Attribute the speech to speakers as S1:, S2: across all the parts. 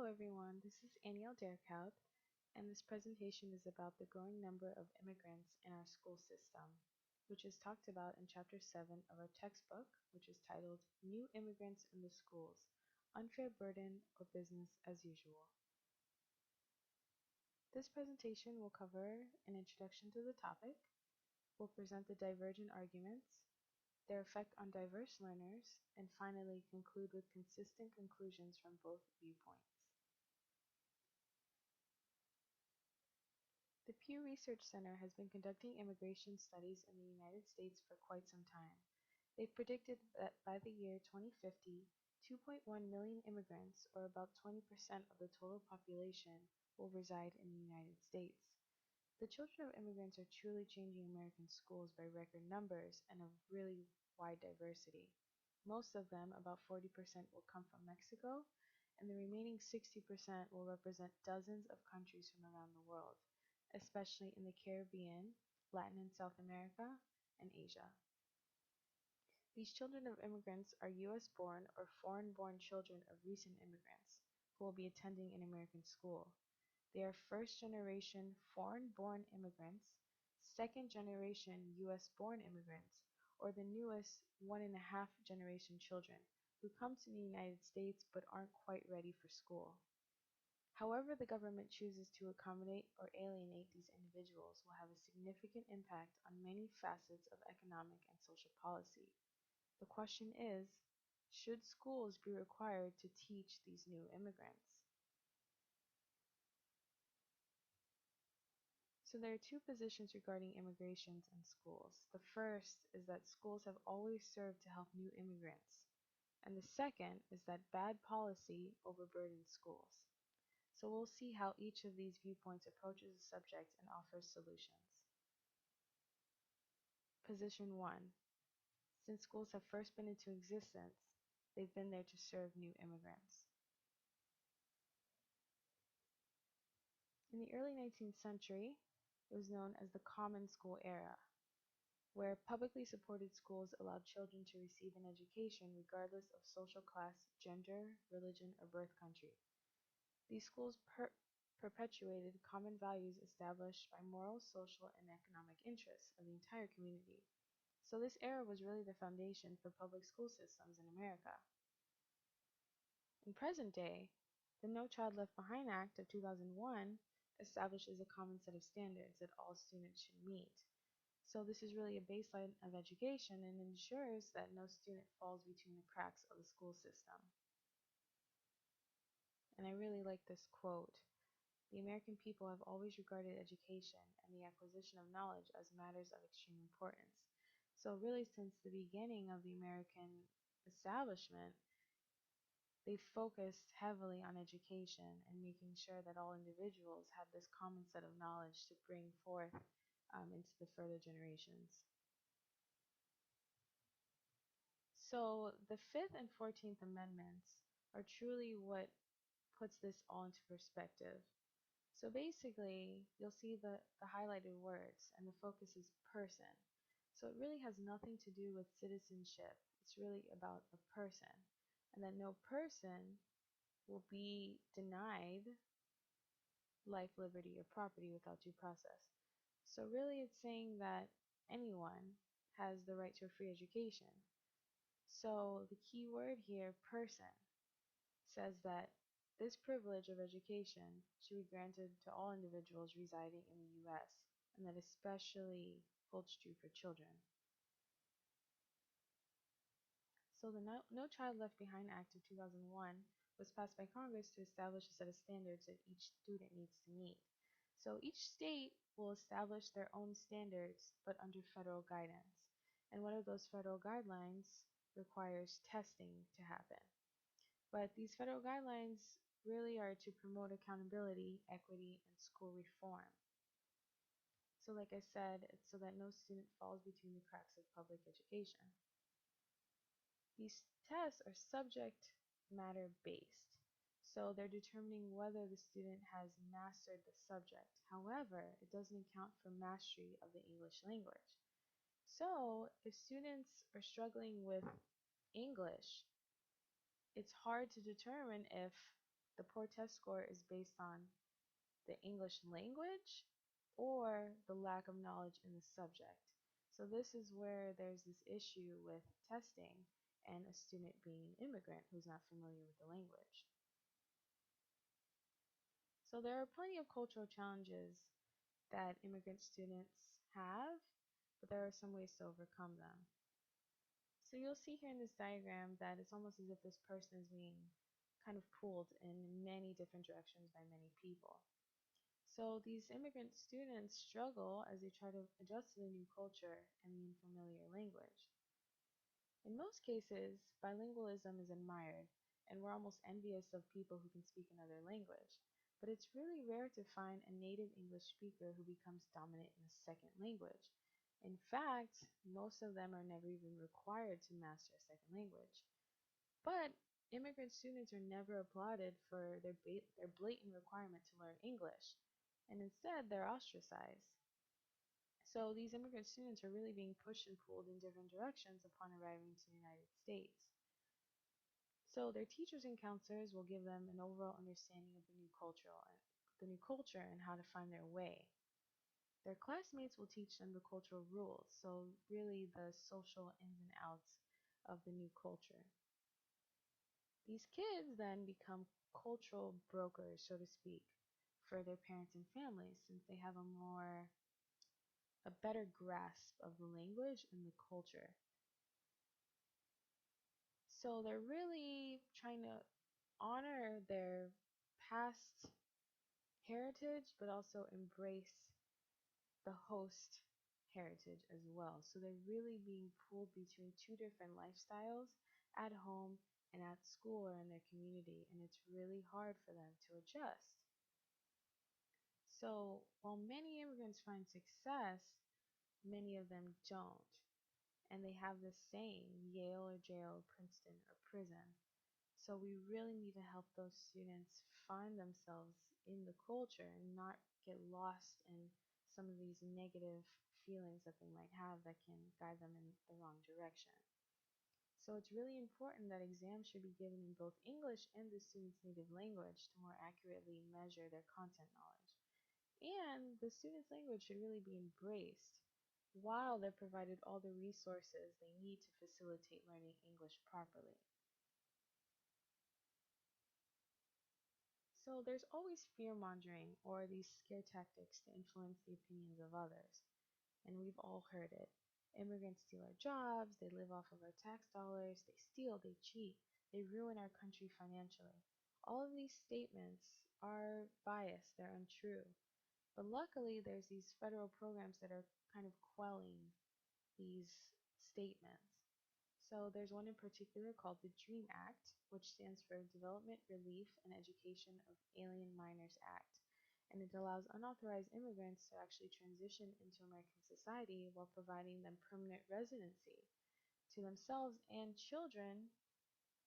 S1: everyone, this is Aniel Derkout, and this presentation is about the growing number of immigrants in our school system, which is talked about in Chapter 7 of our textbook, which is titled New Immigrants in the Schools, Unfair Burden or Business as Usual. This presentation will cover an introduction to the topic, will present the divergent arguments, their effect on diverse learners, and finally conclude with consistent conclusions from both viewpoints. The Pew Research Center has been conducting immigration studies in the United States for quite some time. They've predicted that by the year 2050, 2.1 million immigrants, or about 20% of the total population, will reside in the United States. The children of immigrants are truly changing American schools by record numbers and of really wide diversity. Most of them, about 40%, will come from Mexico, and the remaining 60% will represent dozens of countries from around the world, especially in the Caribbean, Latin and South America, and Asia. These children of immigrants are U.S.-born or foreign-born children of recent immigrants who will be attending an American school. They are first-generation foreign-born immigrants, second-generation U.S.-born immigrants, or the newest one-and-a-half-generation children who come to the United States but aren't quite ready for school. However the government chooses to accommodate or alienate these individuals will have a significant impact on many facets of economic and social policy. The question is, should schools be required to teach these new immigrants? So there are two positions regarding immigrations and schools. The first is that schools have always served to help new immigrants, and the second is that bad policy overburdens schools. So we'll see how each of these viewpoints approaches the subject and offers solutions. Position 1. Since schools have first been into existence, they've been there to serve new immigrants. In the early 19th century, it was known as the Common School era, where publicly supported schools allowed children to receive an education regardless of social class, gender, religion, or birth country. These schools perpetuated common values established by moral, social, and economic interests of the entire community. So this era was really the foundation for public school systems in America. In present day, the No Child Left Behind Act of 2001 establishes a common set of standards that all students should meet. So this is really a baseline of education and ensures that no student falls between the cracks of the school system. And I really like this quote. The American people have always regarded education and the acquisition of knowledge as matters of extreme importance. So really since the beginning of the American establishment, they focused heavily on education and making sure that all individuals had this common set of knowledge to bring forth into the further generations. So the Fifth and 14th Amendments are truly what puts this all into perspective. So basically, you'll see the highlighted words, and the focus is person. So it really has nothing to do with citizenship. It's really about a person, and that no person will be denied life, liberty, or property without due process. So really it's saying that anyone has the right to a free education. So the key word here, person, says that this privilege of education should be granted to all individuals residing in the U.S., and that especially holds true for children. So the No Child Left Behind Act of 2001 was passed by Congress to establish a set of standards that each student needs to meet. So each state will establish their own standards, but under federal guidance. And one of those federal guidelines requires testing to happen. But these federal guidelines really are to promote accountability, equity, and school reform. So like I said, it's so that no student falls between the cracks of public education. These tests are subject matter based, so they're determining whether the student has mastered the subject. However, it doesn't account for mastery of the English language. So if students are struggling with English, it's hard to determine if the poor test score is based on the English language or the lack of knowledge in the subject. So this is where there's this issue with testing and a student being an immigrant who's not familiar with the language. So there are plenty of cultural challenges that immigrant students have, but there are some ways to overcome them. So you'll see here in this diagram that it's almost as if this person is being kind of pulled in many different directions by many people. So these immigrant students struggle as they try to adjust to the new culture and the unfamiliar language. In most cases, bilingualism is admired, and we're almost envious of people who can speak another language. But it's really rare to find a native English speaker who becomes dominant in a second language. In fact, most of them are never even required to master a second language. But immigrant students are never applauded for their blatant requirement to learn English, and instead they're ostracized. So these immigrant students are really being pushed and pulled in different directions upon arriving to the United States. So their teachers and counselors will give them an overall understanding of the new culture and how to find their way. Their classmates will teach them the cultural rules, so really the social ins and outs of the new culture. These kids then become cultural brokers, so to speak, for their parents and families since they have a better grasp of the language and the culture. So they're really trying to honor their past heritage, but also embrace the host heritage as well. So they're really being pulled between two different lifestyles at home and at school or in their community, and it's really hard for them to adjust. So while many immigrants find success, many of them don't. And they have this saying, Yale or jail, Princeton or prison. So we really need to help those students find themselves in the culture and not get lost in some of these negative feelings that they might have that can guide them in the wrong direction. So it's really important that exams should be given in both English and the student's native language to more accurately measure their content knowledge. And the student's language should really be embraced while they're provided all the resources they need to facilitate learning English properly. So there's always fear-mongering or these scare tactics to influence the opinions of others. And we've all heard it. Immigrants steal our jobs, they live off of our tax dollars, they steal, they cheat, they ruin our country financially. All of these statements are biased, they're untrue. But luckily, there's these federal programs that are kind of quelling these statements. So there's one in particular called the DREAM Act, which stands for Development, Relief, and Education of Alien Minors Act. And it allows unauthorized immigrants to actually transition into American society while providing them permanent residency to themselves and children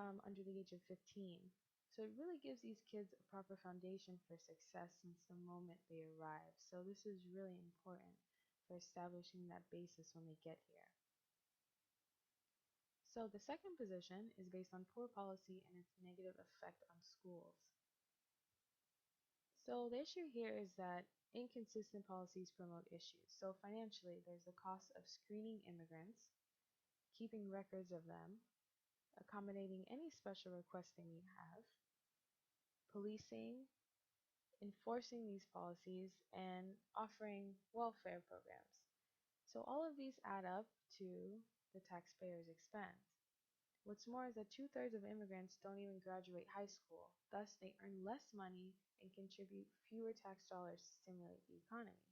S1: under the age of 15. So it really gives these kids a proper foundation for success since the moment they arrive. So this is really important for establishing that basis when they get here. So the second position is based on poor policy and its negative effect on schools. So the issue here is that inconsistent policies promote issues. So financially, there's the cost of screening immigrants, keeping records of them, accommodating any special requests they may have, policing, enforcing these policies, and offering welfare programs. So all of these add up to the taxpayer's expense. What's more is that two-thirds of immigrants don't even graduate high school. Thus, they earn less money and contribute fewer tax dollars to stimulate the economy.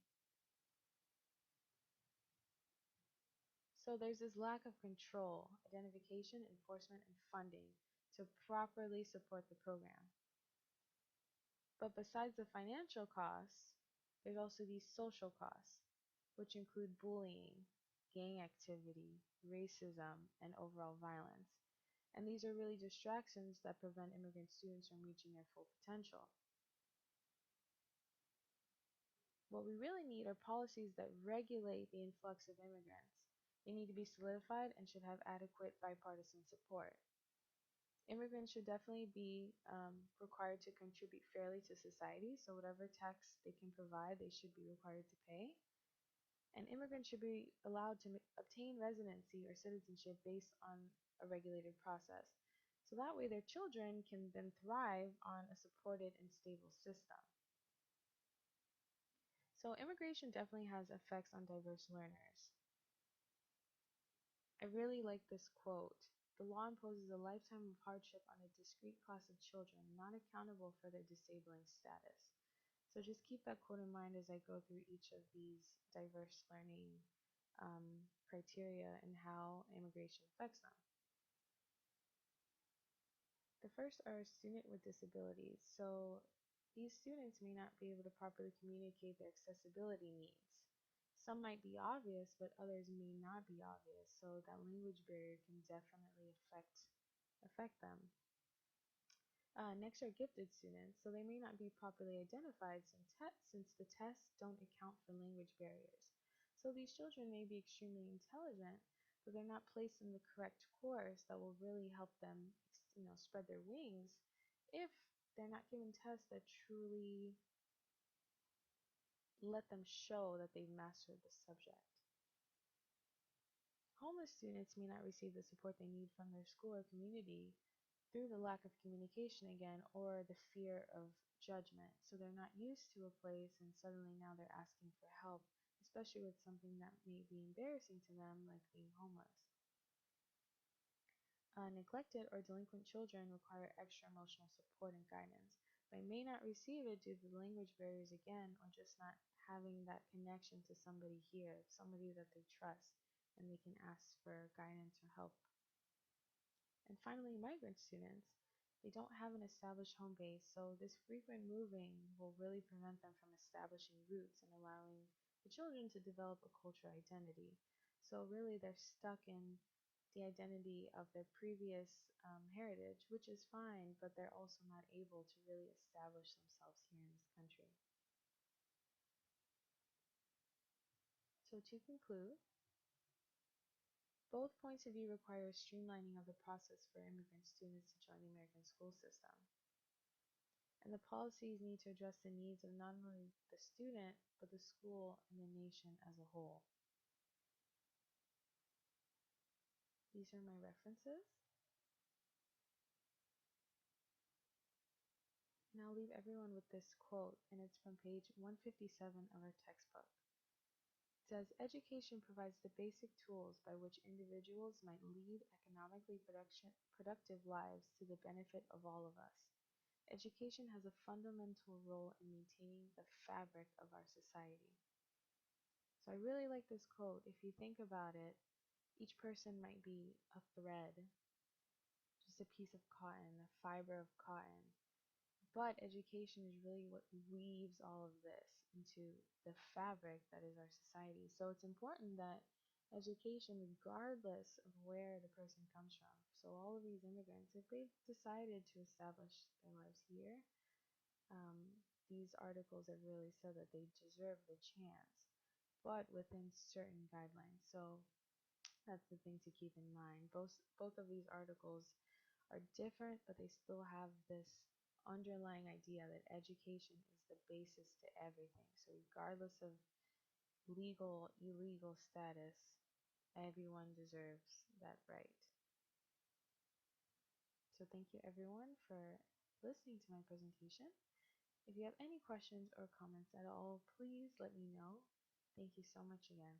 S1: So there's this lack of control, identification, enforcement, and funding to properly support the program. But besides the financial costs, there's also these social costs, which include bullying, gang activity, racism, and overall violence. And these are really distractions that prevent immigrant students from reaching their full potential. What we really need are policies that regulate the influx of immigrants. They need to be solidified and should have adequate bipartisan support. Immigrants should definitely be required to contribute fairly to society, so whatever tax they can provide, they should be required to pay. And immigrants should be allowed to obtain residency or citizenship based on a regulated process. So that way their children can then thrive on a supported and stable system. So immigration definitely has effects on diverse learners. I really like this quote. The law imposes a lifetime of hardship on a discrete class of children, not accountable for their disabling status. So just keep that quote in mind as I go through each of these diverse learning criteria and how immigration affects them. The first are student with disabilities. So these students may not be able to properly communicate their accessibility needs. Some might be obvious, but others may not be obvious, so that language barrier can definitely affect them. Next are gifted students, so they may not be properly identified since the tests don't account for language barriers. So these children may be extremely intelligent, but they're not placed in the correct course that will really help them, spread their wings if they're not given tests that truly let them show that they've mastered the subject. Homeless students may not receive the support they need from their school or community through the lack of communication again or the fear of judgment. So they're not used to a place and suddenly now they're asking for help, especially with something that may be embarrassing to them, like being homeless. Neglected or delinquent children require extra emotional support and guidance, but may not receive it due to the language barriers again or just not having that connection to somebody here, somebody that they trust and they can ask for guidance or help. And finally, migrant students. They don't have an established home base, so this frequent moving will really prevent them from establishing roots and allowing the children to develop a cultural identity. So really they're stuck in the identity of their previous heritage, which is fine, but they're also not able to really establish themselves here in this country. So to conclude, both points of view require a streamlining of the process for immigrant students to join the American school system. And the policies need to address the needs of not only the student, but the school and the nation as a whole. These are my references. And I'll leave everyone with this quote, and it's from page 157 of our textbook. It says, education provides the basic tools by which individuals might lead economically productive lives to the benefit of all of us. Education has a fundamental role in maintaining the fabric of our society. So I really like this quote. If you think about it, each person might be a thread, just a piece of cotton, a fiber of cotton. But education is really what weaves all of this into the fabric that is our society. So it's important that education, regardless of where the person comes from. So all of these immigrants, if they've decided to establish their lives here, um, these articles have really said that they deserve the chance, but within certain guidelines. So that's the thing to keep in mind. Both of these articles are different, but they still have this underlying idea that education is the basis to everything. So regardless of legal, illegal status, everyone deserves that right. So thank you everyone for listening to my presentation. If you have any questions or comments at all, please let me know. Thank you so much again.